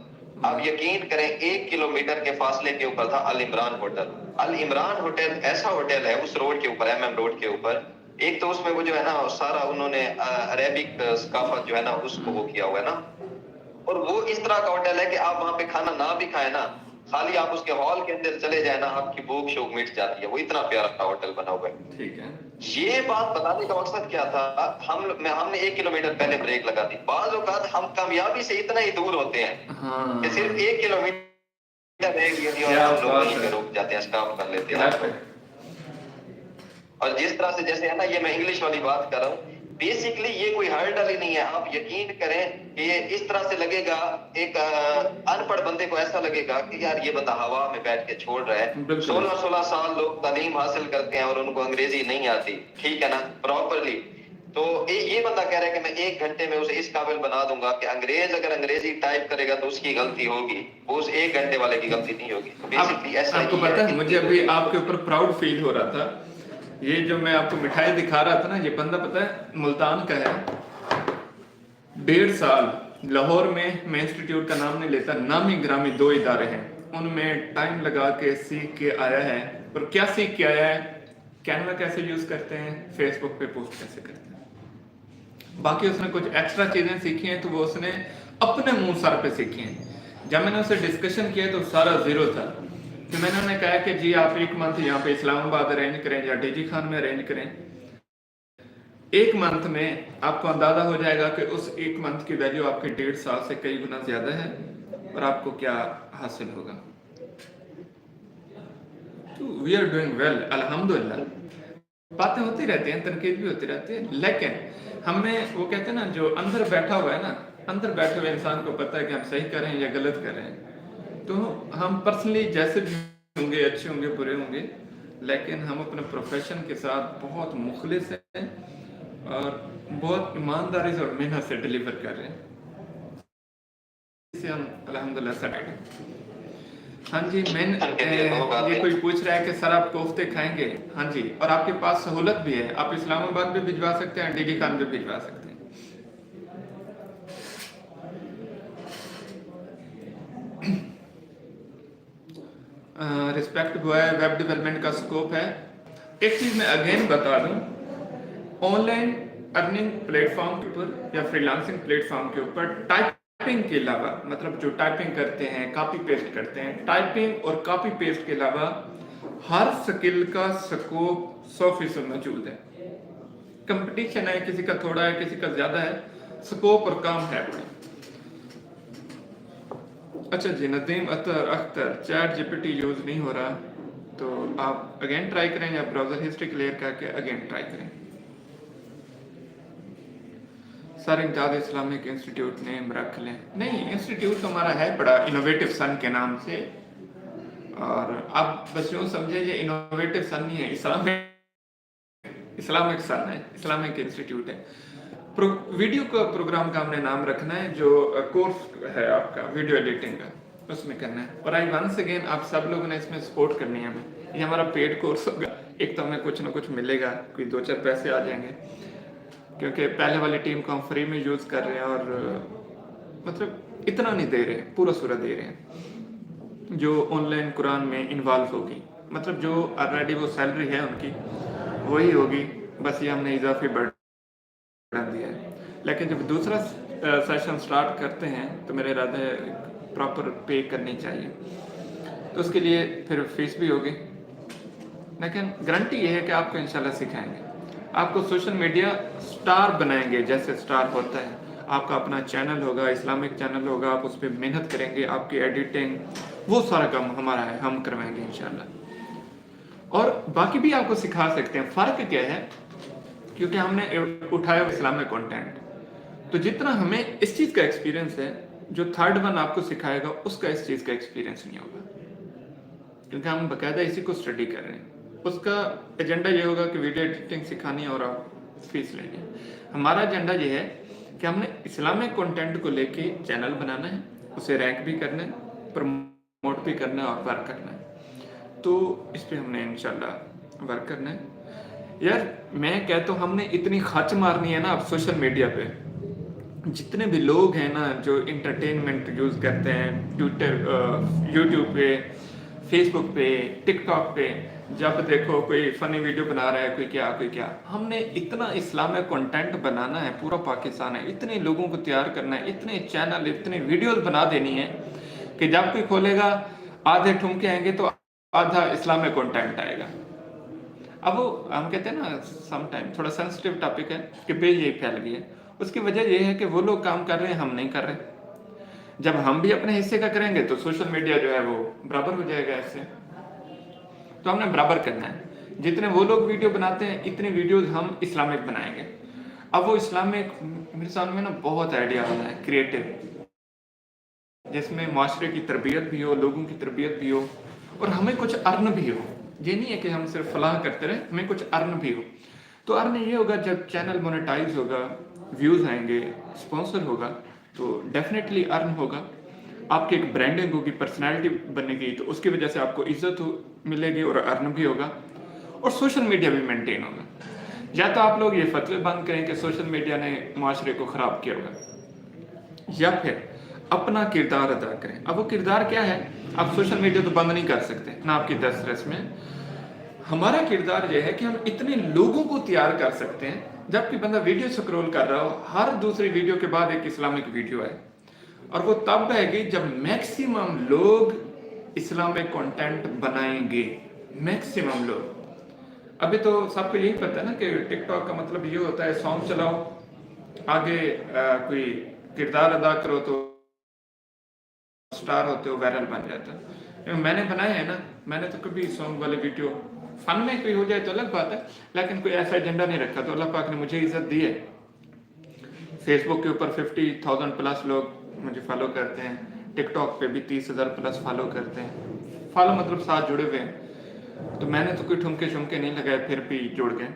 Speaker 2: आप यकीन करें 1 किलोमीटर के फासले के ऊपर था अल इमरान होटल। अल इमरान होटल ऐसा होटल है उस रोड के ऊपर, MM रोड के ऊपर। एक तो उसमें वो जो है ना सारा उन्होंने अरेबिक सकाफत जो है ना उसको वो किया हुआ है ना, और वो इस तरह का होटल है कि आप वहां पे खाना ना भी खाए ना, खाली आप उसके हॉल के अंदर चले जाए ना, आपकी भूख शोक मिट जाती है। वो इतना प्यारा होटल बना हुआ है।
Speaker 1: ठीक है।
Speaker 2: ये बात बताने का मकसद क्या था, हमने 1 किलोमीटर पहले ब्रेक लगा दी। बाज़ औक़ात हम कामयाबी से इतना ही दूर होते हैं
Speaker 1: हाँ
Speaker 2: कि सिर्फ 1 किलोमीटर रह गई और हम लोग वहीं पे रुक जाते हैं, स्टॉप कर लेते हैं। और जिस तरह से जैसे है ना, ये मैं इंग्लिश वाली बात कर रहा हूँ, बेसिकली ये कोई हर्डल ही नहीं है। आप यकीन करें कि ये इस तरह से लगेगा, एक अनपढ़ बंदे को ऐसा लगेगा कि यार ये बंदा हवा में बैठ के छोड़ रहा है। 16-16 साल लोग तालीम हासिल करते हैं और उनको अंग्रेजी नहीं आती, ठीक है ना, प्रॉपरली। तो ये बंदा कह रहा है कि मैं 1 घंटे में उसे इस काबिल बना दूंगा कि अंग्रेज अगर अंग्रेजी टाइप करेगा तो उसकी गलती होगी, वो उस 1 घंटे वाले की गलती नहीं होगी। तो बेसिकली ऐसा
Speaker 1: आपको
Speaker 2: ही
Speaker 1: पता है,
Speaker 2: कि
Speaker 1: मुझे अभी आपके ऊपर प्राउड फील हो रहा था। ये जो मैं आपको मिठाई दिखा रहा था ना, ये बंदा पता है मुल्तान का है। 1.5 साल लाहौर में, मैं इंस्टीट्यूट का नाम नहीं लेता, नामी ग्रामी 2 इदारे हैं, उनमें टाइम लगा के सीख के आया है। और क्या सीख के आया है? कैनवा कैसे यूज करते हैं, फेसबुक पे पोस्ट कैसे करते हैं। बाकी उसने कुछ एक्स्ट्रा चीजें सीखी हैं तो वो उसने अपने मुंह सर पे सीखी हैं। जब मैंने उससे डिस्कशन किया तो सारा जीरो था। तो मैंने उन्हें कहा कि जी आप 1 मंथ यहाँ पे इस्लामाबाद अरेंज करें या डीजी खान में अरेंज करें, 1 मंथ में आपको अंदाजा हो जाएगा कि उस 1 मंथ की वैल्यू आपके 1.5 साल से कई गुना ज्यादा है और आपको क्या हासिल होगा। तो वी आर डूइंग वेल अल्हम्दुलिल्लाह। बातें होती रहती हैं, तनकीद भी होती रहती है, लेकिन हमें वो कहते हैं ना, जो अंदर बैठा हुआ है ना, अंदर बैठे हुए इंसान को पता है कि हम सही कर रहे हैं या गलत कर रहे हैं। तो हम पर्सनली जैसे भी होंगे, अच्छे होंगे, बुरे होंगे, लेकिन हम अपने प्रोफेशन के साथ बहुत मुखलिस हैं और बहुत ईमानदारी से और मेहनत से डिलीवर कर रहे हैं। इसे हम अल्हम्दुलिल्लाह सैटिस्फाइड हैं। हाँ जी, ये कोई पूछ रहा है कि सर आप कोफ्ते खाएंगे? हाँ जी, और आपके पास सहूलत भी है, आप इस्लामाबाद भी भिजवा सकते हैं, डीडी खान भी भिजवा सकते हैं। रिस्पेक्ट हुआ है, वेब डेवलपमेंट का स्कोप है। एक चीज मैं अगेन बता दूं, ऑनलाइन अर्निंग प्लेटफॉर्म के ऊपर या फ्रीलांसिंग प्लेटफॉर्म के ऊपर टाइपिंग के अलावा, मतलब जो टाइपिंग करते हैं, कॉपी पेस्ट करते हैं, टाइपिंग और कॉपी पेस्ट के अलावा हर स्किल का स्कोप 100% मौजूद है। कंपटीशन है, किसी का थोड़ा है, किसी का ज्यादा है, स्कोप और काम है। अच्छा जी, Nadeem Akhtar, chat GPT use नहीं हो रहा तो आप अगेन ट्राई करें या ब्राउजर हिस्ट्री क्लियर करके अगेन ट्राई करें। Sir Imtiaz Islamic institute name रख लें? नहीं, इंस्टीट्यूट तो हमारा है बड़ा इनोवेटिव सन के नाम से, और आप बस यूँ समझे ये इनोवेटिव सन नहीं है, इस्लामिक सन है, इस्लामिक इंस्टीट्यूट है। वीडियो का प्रोग्राम का हमने नाम रखना है, जो कोर्स है आपका वीडियो एडिटिंग का, उसमें करना है। और आई वंस अगेन आप सब लोगों ने इसमें सपोर्ट करनी है हमें। ये हमारा पेड कोर्स होगा, एक तो हमें कुछ ना कुछ मिलेगा, कोई 2-4 पैसे आ जाएंगे, क्योंकि पहले वाली टीम को हम फ्री में यूज कर रहे हैं और मतलब इतना नहीं दे रहे, पूरा सूरा दे रहे हैं जो ऑनलाइन कुरान में इन्वॉल्व होगी। मतलब जो ऑलरेडी वो सैलरी है उनकी वही होगी, बस ये हमने इजाफी बढ़ दिया है। लेकिन जब दूसरा सेशन स्टार्ट करते हैं तो मेरे इरादे प्रॉपर पे करनी चाहिए, तो उसके लिए फिर फीस भी होगी। लेकिन गारंटी ये है कि आपको इंशाल्लाह सिखाएंगे, आपको सोशल मीडिया स्टार बनाएंगे, जैसे स्टार होता है। आपका अपना चैनल होगा, इस्लामिक चैनल होगा, आप उस पर मेहनत करेंगे, आपकी एडिटिंग, वो सारा काम हमारा है, हम करवाएंगे इंशाल्लाह। और बाकी भी आपको सिखा सकते हैं। फ़र्क क्या है, क्योंकि हमने उठाया इस्लामिक कंटेंट, तो जितना हमें इस चीज़ का एक्सपीरियंस है, जो थर्ड वन आपको सिखाएगा उसका इस चीज़ का एक्सपीरियंस नहीं होगा, क्योंकि हम बाकायदा इसी को स्टडी कर रहे हैं। उसका एजेंडा ये होगा कि वीडियो एडिटिंग सिखानी है और आप फीस लेंगे। हमारा एजेंडा ये है कि हमने इस्लामिक कंटेंट को लेके चैनल बनाना है उसे रैंक भी करना है, प्रमोट भी करना है और वर्क करना है। तो इस पे हमने इंशाल्लाह वर्क करना है। यार मैं कहता हूँ हमने इतनी खच मारनी है ना अब सोशल मीडिया पे, जितने भी लोग हैं ना जो इंटरटेनमेंट यूज़ करते हैं, ट्विटर, यूट्यूब पे, फेसबुक पे, टिकटॉक पे, जब देखो कोई फनी वीडियो बना रहा है, कोई क्या, हमने इतना इस्लामिक कंटेंट बनाना है, पूरा पाकिस्तान है, इतने लोगों को तैयार करना है, इतने चैनल, इतने वीडियोस बना देनी है कि जब कोई खोलेगा आधे ठुमके आएंगे तो आधा इस्लामिक कंटेंट आएगा। अब वो हम कहते हैं ना सम टाइम थोड़ा सेंसिटिव टॉपिक है कि पेज यही फैल गई है। उसकी वजह ये है कि वो लोग काम कर रहे हैं, हम नहीं कर रहे। जब हम भी अपने हिस्से का करेंगे तो सोशल मीडिया जो है वो बराबर हो जाएगा इससे। तो हमने बराबर करना है, जितने वो लोग वीडियो बनाते हैं इतने वीडियोस हम इस्लामिक बनाएंगे। अब वो इस्लामिक मेरे सामने ना बहुत आइडिया वाला है, क्रिएटिव, जिसमें माशरे की तरबियत भी हो, लोगों की तरबियत भी हो और हमें कुछ अर्न भी हो। ये नहीं है कि हम सिर्फ फलाह करते रहे, हमें कुछ अर्न भी हो। तो अर्न ये होगा जब चैनल मोनेटाइज होगा, व्यूज आएंगे, स्पॉन्सर होगा, तो डेफिनेटली अर्न होगा। आपकी एक ब्रांडिंग होगी, पर्सनैलिटी बनेगी, तो उसकी वजह से आपको इज्जत मिलेगी और अर्न भी होगा और सोशल मीडिया भी मेंटेन होगा। या तो आप लोग ये फतवे बंद करें कि सोशल मीडिया ने माशरे को ख़राब किया होगा, या फिर अपना किरदार अदा करें। अब वो किरदार क्या है? आप सोशल मीडिया तो बंद नहीं कर सकते ना आपकी दस्तरस में। हमारा किरदार यह है कि हम इतने लोगों को तैयार कर सकते हैं, जबकि बंदा वीडियो स्क्रॉल कर रहा हो, हर दूसरी वीडियो के बाद एक इस्लामिक वीडियो है, और वो तब आएगी जब मैक्सिमम लोग इस्लामिक कंटेंट बनाएंगे। मैक्सिमम लोग, अभी तो सबको यही पता है ना कि टिकटॉक का मतलब ये होता है सॉन्ग चलाओ, आगे कोई किरदार अदा करो तो स्टार होते हो, वायरल बन जाता है। मैंने बनाए हैं ना, मैंने तो कभी सॉन्ग वाले वीडियो, फन में कोई हो जाए तो अलग बात है, लेकिन कोई ऐसा एजेंडा नहीं रखा। तो अल्लाह पाक ने मुझे इज्जत दी है। फेसबुक के ऊपर 50,000 प्लस लोग मुझे फॉलो करते हैं, टिकटॉक पे भी 30,000 प्लस फॉलो करते हैं। फॉलो मतलब साथ जुड़े हुए हैं। तो मैंने तो कोई ठुमके शुमके नहीं लगाए, फिर भी जुड़ गए।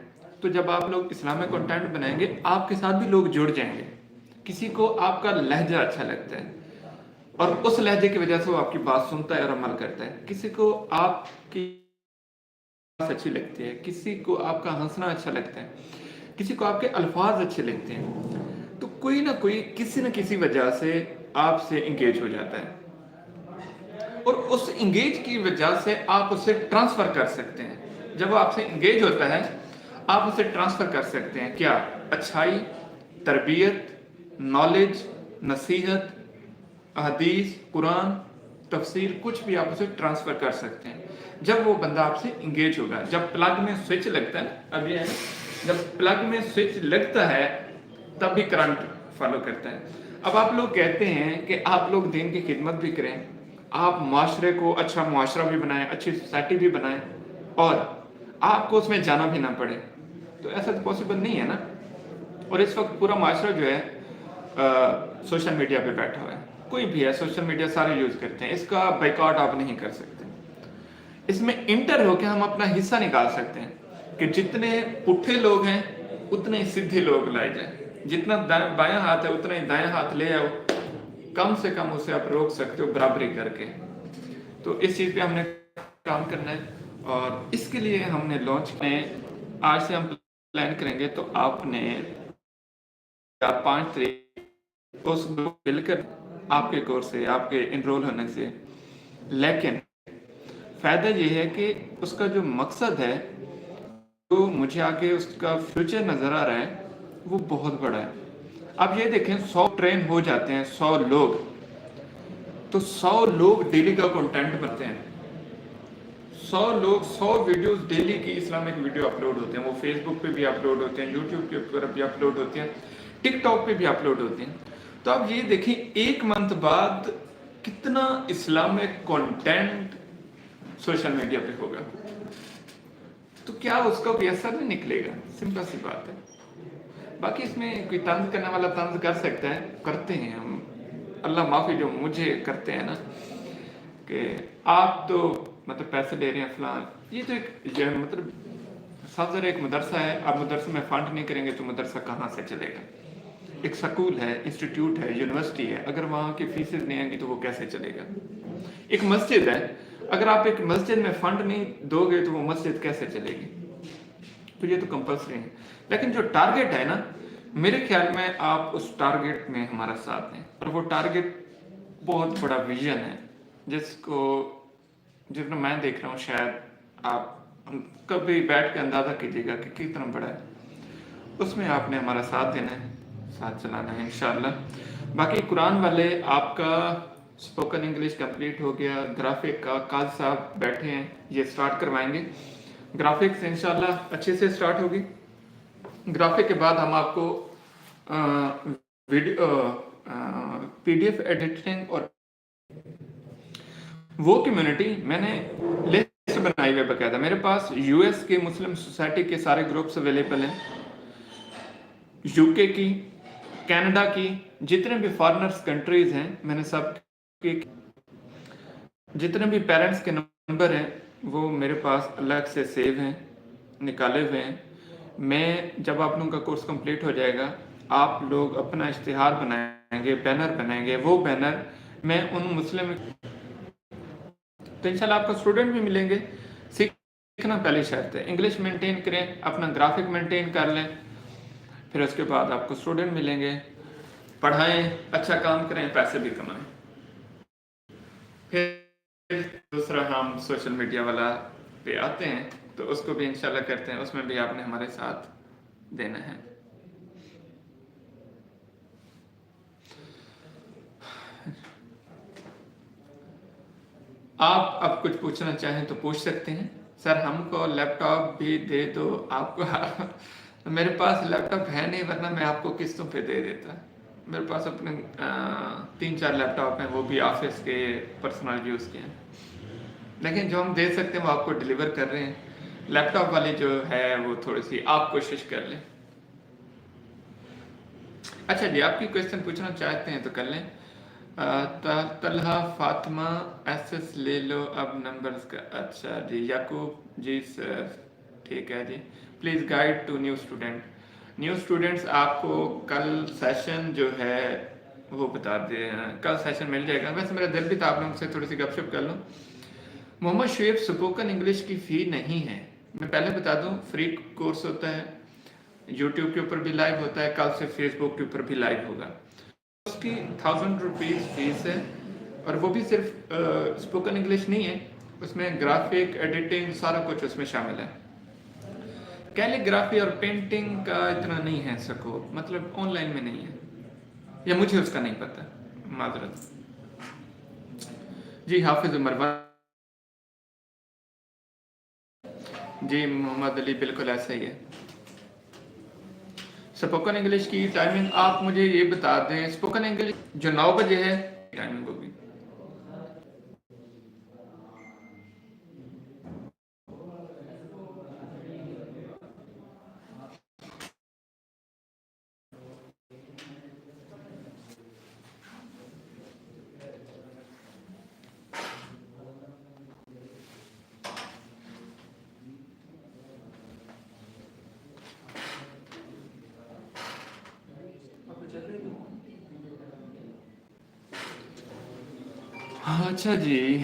Speaker 1: तो जब आप लोग इस्लामिक कंटेंट बनाएंगे, आपके साथ भी लोग जुड़ जाएंगे। किसी को आपका लहजा अच्छा लगता है और उस लहजे की वजह से वो आपकी बात सुनता है और अमल करता है। किसी को आपकी अच्छी लगती है, किसी को आपका हंसना अच्छा लगता है, किसी को आपके अल्फाज अच्छे लगते हैं, तो कोई ना कोई किसी न किसी वजह से आपसे इंगेज हो जाता है और उस इंगेज की वजह से आप उसे ट्रांसफर कर सकते हैं। जब वो आपसे इंगेज होता है, आप उसे ट्रांसफर कर सकते हैं। क्या? अच्छाई, तरबियत, नॉलेज, नसीहत, हदीस, कुरान, तफसीर, कुछ भी आप उसे ट्रांसफर कर सकते हैं जब वो बंदा आपसे इंगेज होगा। जब प्लग में स्विच लगता है, अब ये है, जब प्लग में स्विच लगता है तब भी करंट फॉलो करता है। अब आप लोग कहते हैं कि आप लोग दीन की खिदमत भी करें, आप माशरे को अच्छा मुआशरा भी बनाएं, अच्छी सोसाइटी भी बनाएं और आपको उसमें जाना भी ना पड़े, तो ऐसा तो पॉसिबल नहीं है ना। और इस वक्त पूरा माशरा जो है सोशल मीडिया पे बैठा हुआ है। कोई भी है, सोशल मीडिया सारे यूज करते हैं, इसका बाइकआउट आप नहीं कर सकते। इसमें इंटर होकर हम अपना हिस्सा निकाल सकते हैं कि जितने पुट्ठे लोग हैं उतने ही सीधे लोग लाए जाए, जितना बायां हाथ है उतना ही दायां हाथ ले आओ, कम से कम उसे आप रोक सकते हो बराबरी करके। तो इस चीज पे हमने काम करना है और इसके लिए हमने लॉन्च किए। आज से हम प्लान करेंगे, तो आपने 5 तारीख उस मिलकर आपके कोर्स से, आपके इनरोल होने से, लेकिन फायदा ये है कि उसका जो मकसद है, तो मुझे आगे उसका फ्यूचर नजर आ रहा है, वो बहुत बड़ा है। आप ये देखें, 100 ट्रेन हो जाते हैं, 100 लोग, तो 100 लोग डेली का कंटेंट बनाते हैं। 100 लोग 100 वीडियोस डेली की इस्लामिक वीडियो अपलोड होते हैं। वो फेसबुक पे भी अपलोड होते हैं, यूट्यूब के ऊपर भी अपलोड होते हैं, टिकटॉक पे भी अपलोड होते हैं। तो आप ये देखिए, 1 मंथ बाद कितना इस्लामिक कंटेंट सोशल मीडिया पे होगा, तो क्या उसका कोई असर नहीं निकलेगा? सिंपल सी बात है। बाकी इसमें कोई तंज करने वाला तंज कर सकता है, करते हैं हम, अल्लाह माफी जो मुझे करते हैं ना, कि आप तो मतलब पैसे ले रहे हैं फलां, ये तो एक मतलब सब्ज़र एक मदरसा है, आप मदरसे में फंड नहीं करेंगे तो मदरसा कहाँ से चलेगा? ایک سکول ہے, انسٹیٹیوٹ ہے, یونیورسٹی ہے, اگر وہاں کی فیسز نہیں آئیں گی تو وہ کیسے چلے گا؟ ایک مسجد ہے, اگر آپ ایک مسجد میں فنڈ نہیں دو گے تو وہ مسجد کیسے چلے گی؟ تو یہ تو کمپلسری ہے. لیکن جو ٹارگٹ ہے نا, میرے خیال میں آپ اس ٹارگٹ میں ہمارا ساتھ دیں, اور وہ ٹارگٹ بہت بڑا ویژن ہے جس کو جتنا میں دیکھ رہا ہوں شاید آپ کبھی بیٹھ کے اندازہ کیجیے گا کہ کتنا بڑا ہے. اس میں آپ نے ہمارا ساتھ دینا ہے, ساتھ چلانا ہے انشاءاللہ. باقی قرآن والے آپ کا اسپوکن انگلش کمپلیٹ ہو گیا. گرافک کا قاضی صاحب بیٹھے ہیں, یہ سٹارٹ کروائیں گے. گرافکس انشاءاللہ اچھے سے سٹارٹ ہوگی. گرافک کے بعد ہم آپ کو video P D F editing اور وہ کمیونٹی میں نے لسٹ بنائی ہوئی باقاعدہ. میرے پاس یو ایس کے مسلم سوسائٹی کے سارے گروپس اویلیبل ہیں, یو کے کی, کینیڈا کی, جتنے بھی فارنرز کنٹریز ہیں میں نے سب کے جتنے بھی پیرنٹس کے نمبر ہیں وہ میرے پاس الگ سے سیو ہیں, نکالے ہوئے ہیں. میں جب آپ لوگوں کا کورس کمپلیٹ ہو جائے گا آپ لوگ اپنا اشتہار بنائیں گے, بینر بنائیں گے. وہ بینر میں ان مسلم تو انشاءاللہ آپ کو اسٹوڈنٹ بھی ملیں گے. سیکھنا پہلی شرط ہے, انگلش مینٹین کریں, اپنا گرافک مینٹین کر لیں, پھر اس کے بعد آپ کو اسٹوڈنٹ ملیں گے. پڑھائیں, اچھا کام کریں, پیسے بھی کمائیں. پھر دوسرا ہم سوشل میڈیا والا پہ آتے ہیں تو اس کو بھی انشاءاللہ کرتے ہیں, اس میں بھی آپ نے ہمارے ساتھ دینا ہے. آپ اب کچھ پوچھنا چاہیں تو پوچھ سکتے ہیں. سر ہم کو لیپ ٹاپ بھی دے دو. آپ کو میرے پاس لیپ ٹاپ ہے نہیں, ورنہ میں آپ کو قسطوں پہ دے دیتا. میرے پاس اپنے 3-4 لیپ ٹاپ ہیں, وہ بھی آفس کے پرسنل یوز کے ہیں, لیکن جو ہم دے سکتے ہیں وہ آپ کو ڈیلیور کر رہے ہیں. لیپ ٹاپ والی جو ہے وہ تھوڑی سی آپ کوشش کر لیں. اچھا جی, آپ کی کویسچن پوچھنا چاہتے ہیں تو کر لیں. طلحہ فاطمہ ایس ایس لے لو اب نمبرز کا. اچھا جی, یعقوب جی سر ٹھیک ہے جی. Please guide to new student. New students آپ کو کل سیشن جو ہے وہ بتا دیں, کل سیشن مل جائے گا. ویسے میرا دل بھی تھا آپ لوگوں سے تھوڑی سی گپ شپ کر لوں. محمد شعیب اسپوکن انگلش کی فی نہیں ہے, میں پہلے بتا دوں. فری کورس ہوتا ہے, یوٹیوب کے اوپر بھی لائیو ہوتا ہے, کل سے فیس بک کے اوپر بھی لائیو ہوگا. اس کی 1000 روپیز فیس ہے, اور وہ بھی صرف اسپوکن انگلش نہیں ہے, اس میں گرافک ایڈیٹنگ سارا کچھ اس میں شامل ہے. کیلی گرافی اور پینٹنگ کا اتنا نہیں ہے سکوپ, مطلب آن لائن میں نہیں ہے, یا مجھے اس کا نہیں پتہ, معذرت. جی حافظ عمر جی, محمد علی بالکل ایسا ہی ہے. اسپوکن انگلش کی ٹائمنگ آپ مجھے یہ بتا دیں. اسپوکن انگلش جو 9 بجے ہے ٹائمنگ ہوگی. اچھا جی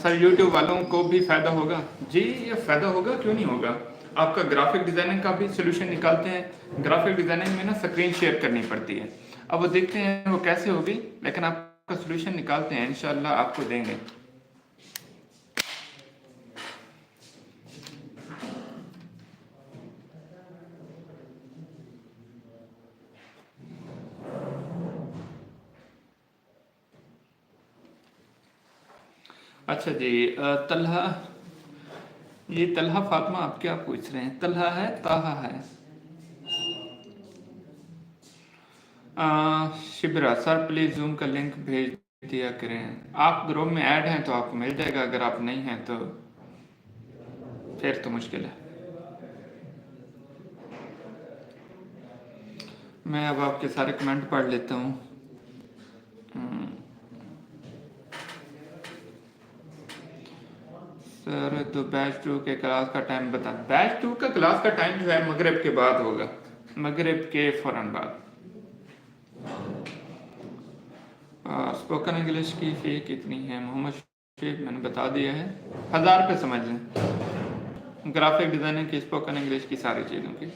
Speaker 1: سر, یوٹیوب والوں کو بھی فائدہ ہوگا. جی یہ فائدہ ہوگا, کیوں نہیں ہوگا. آپ کا گرافک ڈیزائننگ کا بھی سلوشن نکالتے ہیں. گرافک ڈیزائننگ میں نا سکرین شیئر کرنی پڑتی ہے, اب وہ دیکھتے ہیں وہ کیسے ہوگی, لیکن آپ کا سلوشن نکالتے ہیں, انشاءاللہ آپ کو دیں گے. اچھا جی, طلحہ, یہ طلحہ فاطمہ آپ کیا پوچھ رہے ہیں؟ طلحہ ہے طاہا ہے؟ شبرا سر پلیز زوم کا لنک بھیج دیا کریں. آپ گروپ میں ایڈ ہیں تو آپ کو مل جائے گا, اگر آپ نہیں ہیں تو پھر تو مشکل ہے. میں اب آپ کے سارے کمنٹ پڑھ لیتا ہوں. سر تو بیچ 2 کے کلاس کا ٹائم بتا. بیچ 2 کا کلاس کا ٹائم جو ہے مغرب کے بعد ہوگا, مغرب کے فوراً بعد. स्पोकन इंग्लिश की फ़ी कितनी है? मोहम्मद शफीक, मैंने बता दिया है, 1000 रुपये समझ लें, ग्राफिक डिज़ाइनिंग की, स्पोकन इंग्लिश की, सारी चीज़ों की।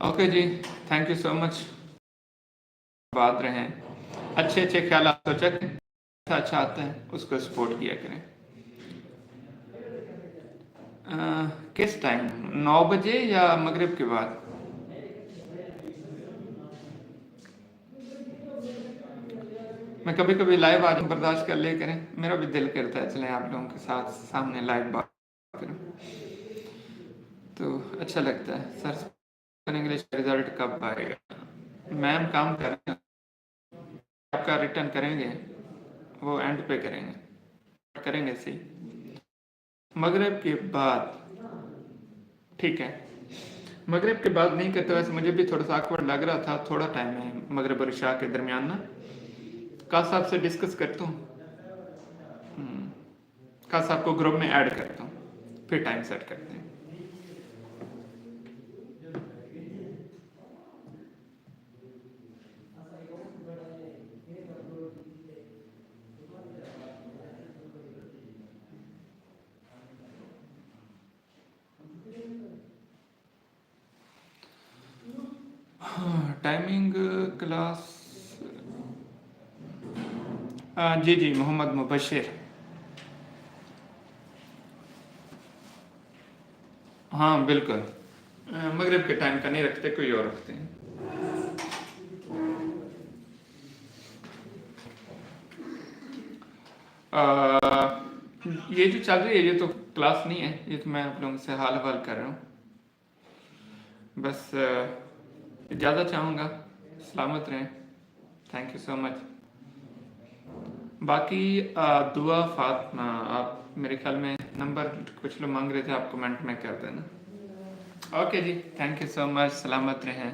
Speaker 1: ओके जी, थैंक यू सो मच। बात रहे हैं, अच्छे अच्छे ख्याल आप सोचा करें, अच्छा आता है उसको सपोर्ट किया करें। किस टाइम? 9 बजे या मगरिब के बाद? मैं कभी कभी लाइव आज बर्दाश्त कर लिया करें, मेरा भी दिल करता है चलें आप लोगों के साथ सामने लाइव बात करूं तो अच्छा लगता है। सर इंग्लिश का रिजल्ट कब आएगा? मैम काम कर रहे हैं, आपका रिटर्न करेंगे, वो एंड पे करेंगे सही, मगरिब के बाद। ठीक है, मगरिब के बाद नहीं करते। वैसे मुझे भी थोड़ा सा awkward लग रहा था, थोड़ा टाइम है मगरिब और इशा के दरमियान ना, काश साहब से डिस्कस करता हूँ, काश साहब को ग्रुप में ऐड करता हूँ, फिर टाइम सेट करते हैं। टाइमिंग क्लास, जी जी, मोहम्मद मुबशिर, हाँ बिल्कुल, मगरिब के टाइम का नहीं रखते, कोई और रखते हैं। ये जो चल रही है ये तो क्लास नहीं है, ये तो मैं आप लोगों से हाल हवाल कर रहा हूँ। बस इजाज़त चाहूँगा, सलामत रहें, थैंक यू सो मच। बाकी दुआ फातिमा, आप मेरे ख्याल में नंबर कुछ लोग मांग रहे थे, आप कमेंट में कर देना। ओके जी, थैंक यू सो मच, सलामत रहें।